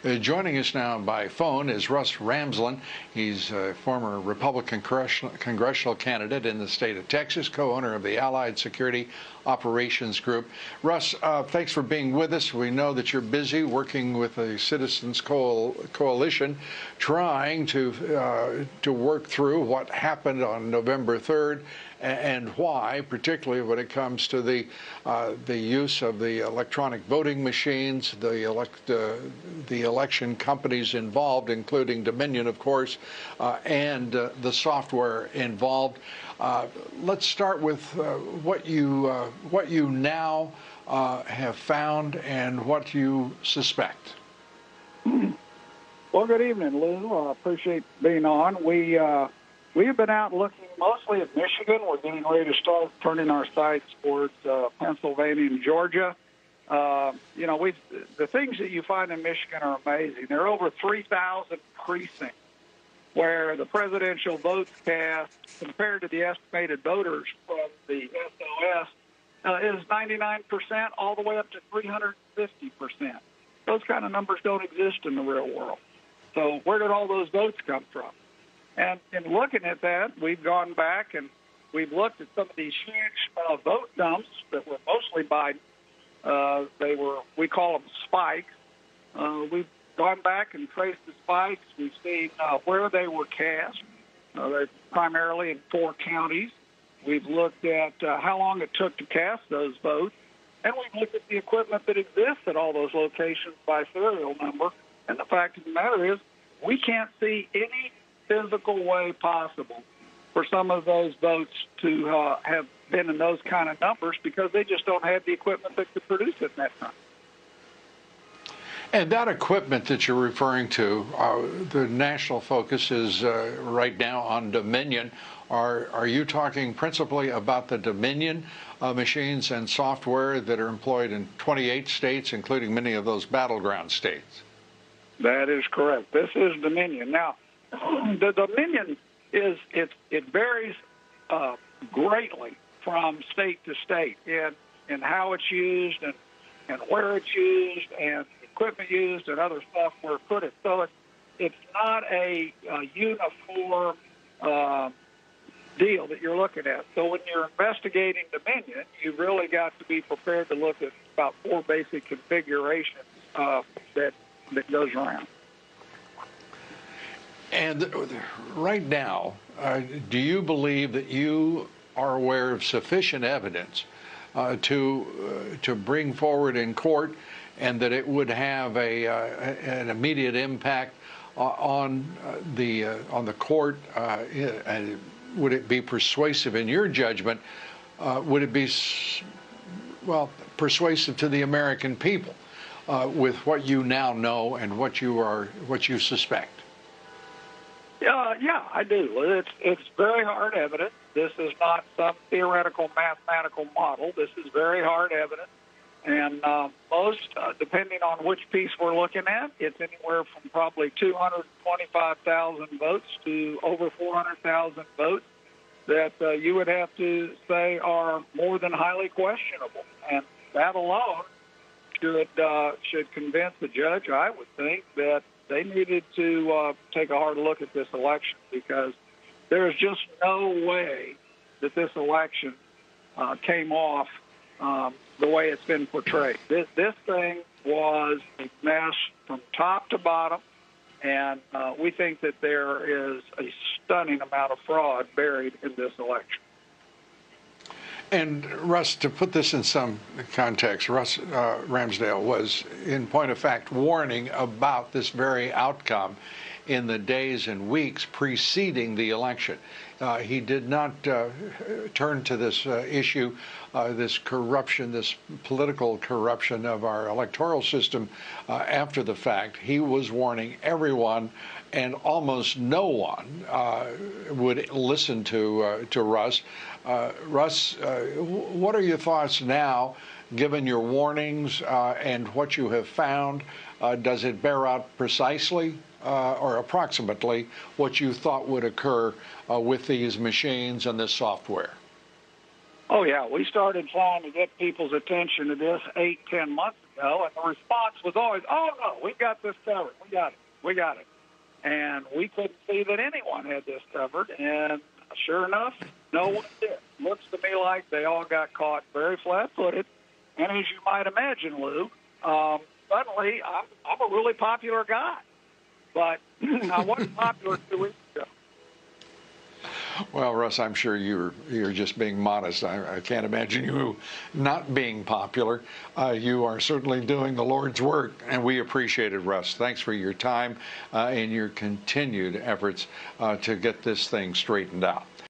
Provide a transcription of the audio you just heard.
Joining us now by phone is Russ Ramsland. He's a former Republican congressional candidate in the state of Texas, co-owner of the Allied Security Operations Group. Russ, thanks for being with us. We know that you're busy working with the Citizens Coalition, trying to work through what happened on November 3rd and why, particularly when it comes to the use of the electronic voting machines, the election companies involved, including Dominion, of course, and the software involved. Let's start with what you now have found and what you suspect. Well, good evening, Lou. I appreciate being on. We've been out looking mostly at Michigan. We're getting ready to start turning our sights towards Pennsylvania and Georgia. The things that you find in Michigan are amazing. There are over 3,000 precincts where the presidential votes cast compared to the estimated voters from the SOS is 99% all the way up to 350%. Those kind of numbers don't exist in the real world. So where did all those votes come from? And in looking at that, we've gone back and we've looked at some of these huge vote dumps that were mostly Biden. We call them spikes. We've gone back and traced the spikes. We've seen where they were cast. They're primarily in 4 counties. We've looked at how long it took to cast those votes. And we've looked at the equipment that exists at all those locations by serial number. And the fact of the matter is, we can't see any physical way possible for some of those votes to have been in those kind of numbers because they just don't have the equipment that could produce it in that time. And that equipment that you're referring to, the national focus is right now on Dominion. Are you talking principally about the Dominion machines and software that are employed in 28 states, including many of those battleground states? That is correct. This is Dominion. Now, the Dominion it varies greatly from state to state in how it's used and where it's used and equipment used and other software put it. So it's not a uniform deal that you're looking at. So when you're investigating Dominion, you've really got to be prepared to look at about 4 basic configurations that goes around. And right now, do you believe that you are aware of sufficient evidence to bring forward in court, and that it would have an immediate impact on the court? And would it be persuasive in your judgment? Would it be persuasive to the American people with what you now know and what you suspect? Yeah, I do. It's very hard evidence. This is not some theoretical mathematical model. This is very hard evidence. And most, depending on which piece we're looking at, it's anywhere from probably 225,000 votes to over 400,000 votes that you would have to say are more than highly questionable. And that alone should convince the judge, I would think, that they needed to take a hard look at this election, because there is just no way that this election came off the way it's been portrayed. This thing was a mess from top to bottom, and we think that there is a stunning amount of fraud buried in this election. And Russ, to put this in some context, Russ Ramsdale was, in point of fact, warning about this very outcome in the days and weeks preceding the election. He did not turn to this issue, this corruption, this political corruption of our electoral system after the fact. He was warning everyone, and almost no one would listen to Russ. Russ, what are your thoughts now, given your warnings and what you have found? Does it bear out precisely or approximately what you thought would occur with these machines and this software? Oh, yeah. We started trying to get people's attention to this 8-10 months And the response was always, "Oh no, we got this covered. We got it." And we couldn't see that anyone had this covered, and sure enough, no one did. Looks to me like they all got caught very flat-footed, and as you might imagine, Lou, suddenly I'm a really popular guy, but I wasn't popular 2 weeks ago. Well, Russ, I'm sure you're just being modest. I can't imagine you not being popular. You are certainly doing the Lord's work, and we appreciate it, Russ. Thanks for your time and your continued efforts to get this thing straightened out.